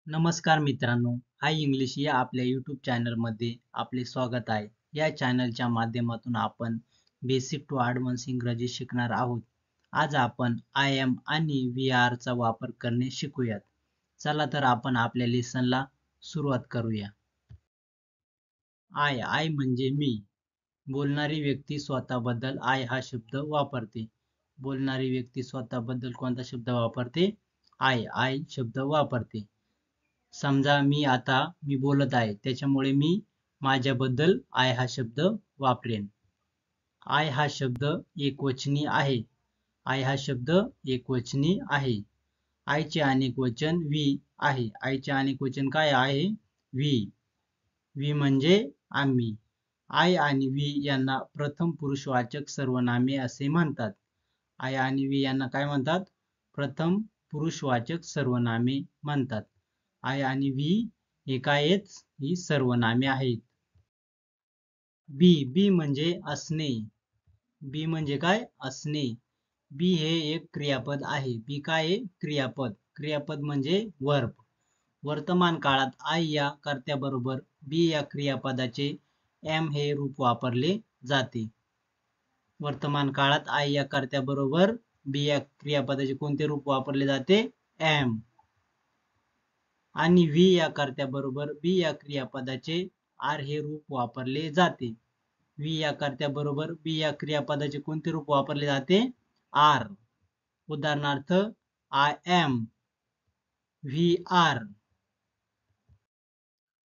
नमस्कार मित्रांनो, हाय इंग्लिश या आपल्या यूट्यूब चॅनलमध्ये आपले स्वागत आहे. या चॅनलच्या माध्यमातून आपण बेसिक टू ॲडव्हान्स इंग्रजी शिकणार आहोत. आज आपण आय एम आणि वी आरचा वापर करणे शिकूयात. चला तर आपण आपल्या लेसनला सुरुवात करूया. आय म्हणजे मी. बोलणारी व्यक्ती स्वतःबद्दल आय हा शब्द वापरते. बोलणारी व्यक्ती स्वतःबद्दल कोणता शब्द वापरते? आय शब्द वापरते. समजा मी बोलत आहे, त्याच्यामुळे मी माझ्याबद्दल आय हा शब्द वापरेन. आय हा शब्द एकवचनी आहे. आय हा शब्द एकवचनी आहे. आयचे अनेक वचन वी आहे. आयचे अनेक वचन काय आहे? वी. वी म्हणजे आम्ही. आय आणि वी यांना प्रथम पुरुषवाचक सर्वनामे असे म्हणतात. आय आणि वी यांना काय म्हणतात? प्रथम पुरुषवाचक सर्वनामे म्हणतात. आय आणि वी हे काय आहेत? ही सर्वनामे आहेत. बी म्हणजे असणे. बी म्हणजे काय? असणे. बी हे एक क्रियापद आहे. बी काय आहे? क्रियापद. क्रियापद म्हणजे वर्ब. वर्तमान काळात आय या कर्त्याबरोबर बी या क्रियापदाचे एम हे रूप वापरले जाते. वर्तमान काळात आय या कर्त्याबरोबर बी या क्रियापदाचे कोणते रूप वापरले जाते? एम. आणि वी या कर्त्याबरोबर बी या क्रियापदाचे आर हे रूप वापरले जाते. वी या कर्त्याबरोबर बी या क्रियापदाचे कोणते रूप वापरले जाते? आर. उदाहरणार्थ I am, we are.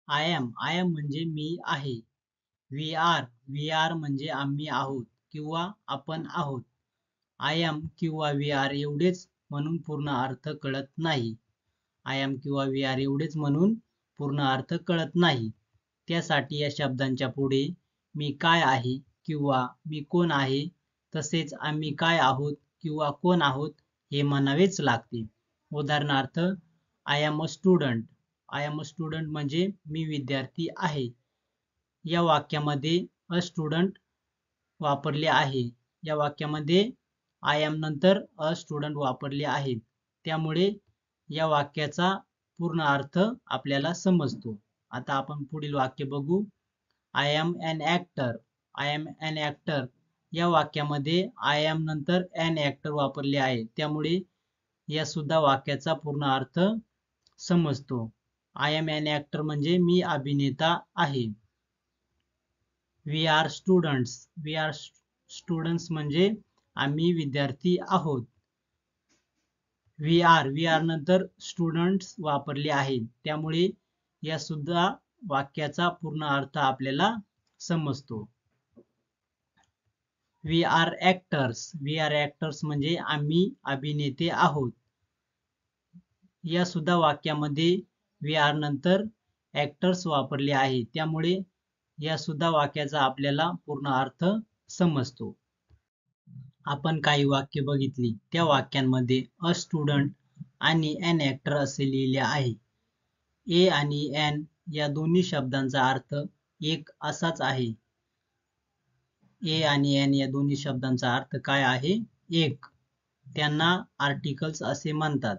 I am म्हणजे मी आहे. व्ही आर म्हणजे आम्ही आहोत किंवा आपण आहोत. आय एम किंवा व्ही आर एवढेच म्हणून पूर्ण अर्थ कळत नाही. आय एम किंवा वी आर एवढेच म्हणून पूर्ण अर्थ कळत नाही. त्यासाठी या शब्दांच्या पुढे मी काय आहे किंवा मी कोण आहे, तसेच आम्ही काय आहोत किंवा कोण आहोत हे म्हणावेच लागते. उदाहरणार्थ I am a student. I am a student म्हणजे मी विद्यार्थी आहे. या वाक्यामध्ये अ स्टुडंट वापरले आहे. या वाक्यामध्ये आय एम नंतर अ स्टुडंट वापरले आहे. त्यामुळे या वाक्याचा पूर्ण अर्थ आपल्याला समजतो. आता आपण पुढील वाक्य बघू. I am an actor. I am an actor या वाक्यामध्ये आय एम नंतर एन ॲक्टर वापरले आहे. त्यामुळे या सुद्धा वाक्याचा पूर्ण अर्थ समजतो. आय एम एन ॲक्टर म्हणजे मी अभिनेता आहे. We are students. We are students म्हणजे आम्ही विद्यार्थी आहोत. वी आर नंतर स्टुडंट्स वापरले आहे. त्यामुळे या सुद्धा वाक्याचा पूर्ण अर्थ आपल्याला समजतो. We are actors. We are actors म्हणजे आम्ही अभिनेते आहोत. या सुद्धा वाक्यामध्ये वी आर नंतर ॲक्टर्स वापरले आहे. त्यामुळे या सुद्धा वाक्याचा आपल्याला पूर्ण अर्थ समजतो. आपण काही वाक्य बघितली. त्या वाक्यांमध्ये अ स्टुडंट आणि एन ॲक्टर असे लिहिले आहे. ए आणि एन या दोन्ही शब्दांचा अर्थ एक असाच आहे. ए आणि एन या दोन्ही शब्दांचा अर्थ काय आहे? एक. त्यांना आर्टिकल्स असे म्हणतात.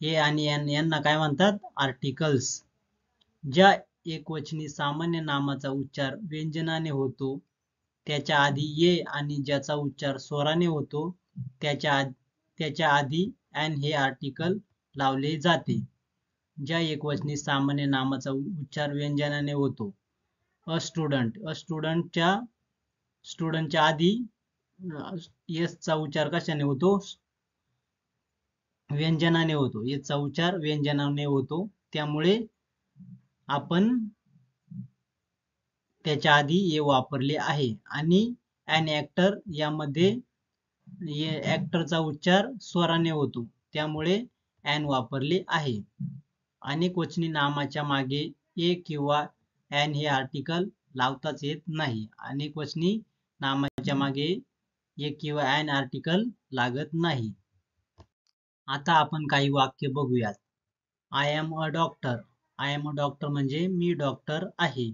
ए आणि एन यांना काय म्हणतात? आर्टिकल्स. ज्या एकवचनी सामान्य नामाचा उच्चार व्यंजनाने होतो त्याच्या आधी ये आणि ज्याचा उच्चार स्वराने होतो त्याच्या आधी एन हे आर्टिकल लावले जाते. ज्या एकवचनी सामान्य नामाचा उच्चार व्यंजनाने होतो. अ स्टुडंटच्या आधी एस चा उच्चार कशाने होतो? व्यंजनाने होतो. एसचा उच्चार व्यंजनाने होतो. त्यामुळे आपण त्याच्या आधी ए वापरले आहे. आणि एन ॲक्टर यामध्ये ॲक्टरचा उच्चार स्वराने होतो. त्यामुळे एन वापरले आहे. अनेक वचनी नामाच्या मागे ए किंवा एन हे आर्टिकल लावताच येत नाही. अनेक वचनी नामाच्या मागे ए किंवा एन आर्टिकल लागत नाही. आता आपण काही वाक्य बघूयात. I am a doctor. I am a doctor म्हणजे मी डॉक्टर आहे.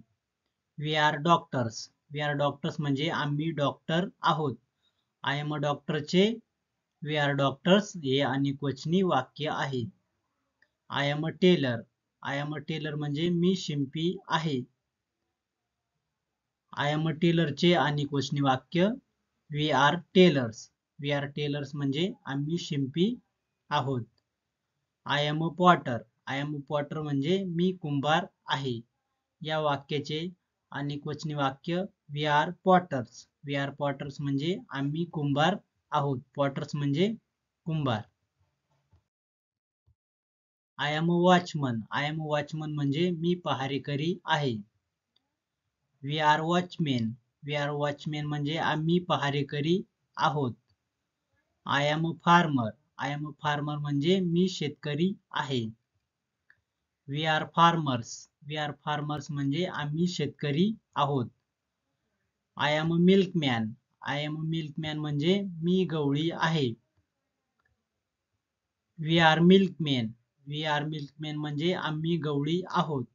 We are doctors. We are doctors म्हणजे आम्ही डॉक्टर आहोत. आय एम अ डॉक्टरचे वी आर डॉक्टर्स हे अनेकवचनी वाक्य आहे. I am a tailor. I am a tailor म्हणजे मी शिंपी आहे. आय एम अ टेलरचे अनेकवचनी वाक्य we are tailors. We are tailors म्हणजे आम्ही शिंपी आहोत. I am a potter. I am a potter म्हणजे मी कुंभार आहे. या वाक्याचे अनेकवचनी वाक्य we are potters. We are potters म्हणजे आम्ही कुंभार आहोत. पॉटर्स म्हणजे कुंभार. I am a watchman. I am a watchman म्हणजे मी पहारेकरी आहे. We are watchmen. We are watchmen म्हणजे आम्ही पहारेकरी आहोत. I am a farmer. I am a farmer म्हणजे मी शेतकरी आहे. We are farmers. We are farmers म्हणजे आम्ही शेतकरी आहोत. I am a milkman. I am a milkman म्हणजे मी गवळी आहे. We are milkmen. We are milkmen म्हणजे आम्ही गवळी आहोत.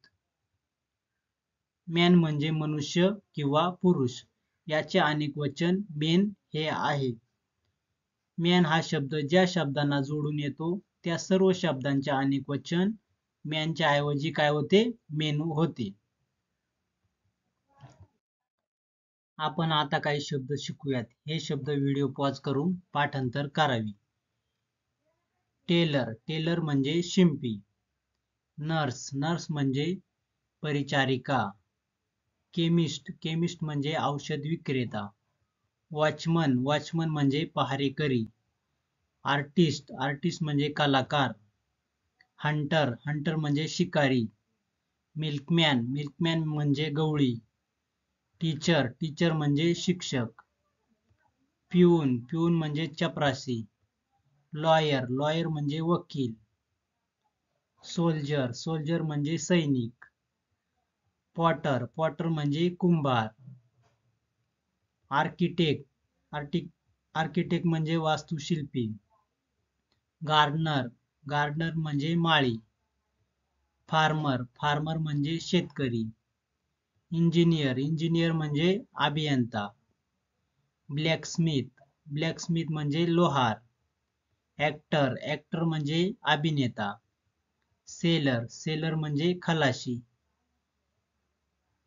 मॅन म्हणजे मनुष्य किंवा पुरुष. याचे अनेक वचन मेन हे आहे. मॅन हा शब्द ज्या शब्दांना जोडून येतो त्या सर्व शब्दांचे अनेक वचन मॅनच्या ऐवजी काय होते? मेन होते. आपण आता काही शब्द शिकूयात. हे शब्द व्हिडिओ पॉज करून पाठांतर करावी. टेलर. टेलर म्हणजे शिंपी. नर्स. नर्स म्हणजे परिचारिका. केमिस्ट. केमिस्ट म्हणजे औषध विक्रेता. वॉचमन. वॉचमन म्हणजे पहारेकरी. आर्टिस्ट. आर्टिस्ट म्हणजे कलाकार. हंटर. हंटर म्हणजे शिकारी. मिल्कमॅन. मिल्कमॅन म्हणजे गवळी. टीचर. टीचर म्हणजे शिक्षक. पिऊन. पिऊन म्हणजे चपराशी. लॉयर. लॉयर म्हणजे वकील. सोल्जर. सोल्जर म्हणजे सैनिक. पॉटर. पॉटर म्हणजे कुंभार. आर्किटेक्ट. आर्किटेक्ट म्हणजे वास्तुशिल्पी. गार्डनर. गार्डनर म्हणजे माळी. फार्मर. फार्मर म्हणजे शेतकरी. इंजिनियर. इंजिनियर म्हणजे अभियंता. ब्लॅकस्मिथ. ब्लॅकस्मिथ म्हणजे लोहार. ऍक्टर. ऍक्टर म्हणजे अभिनेता. सेलर. सेलर म्हणजे खलाशी.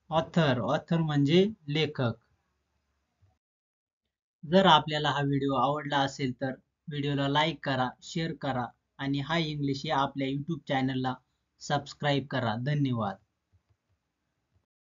ऑथर. ऑथर म्हणजे लेखक. जर आपल्याला हा व्हिडिओ आवडला असेल तर व्हिडिओला लाईक करा, शेअर करा आणि हाय इंग्लिश या आपल्या YouTube चॅनलला सबस्क्राईब करा. धन्यवाद.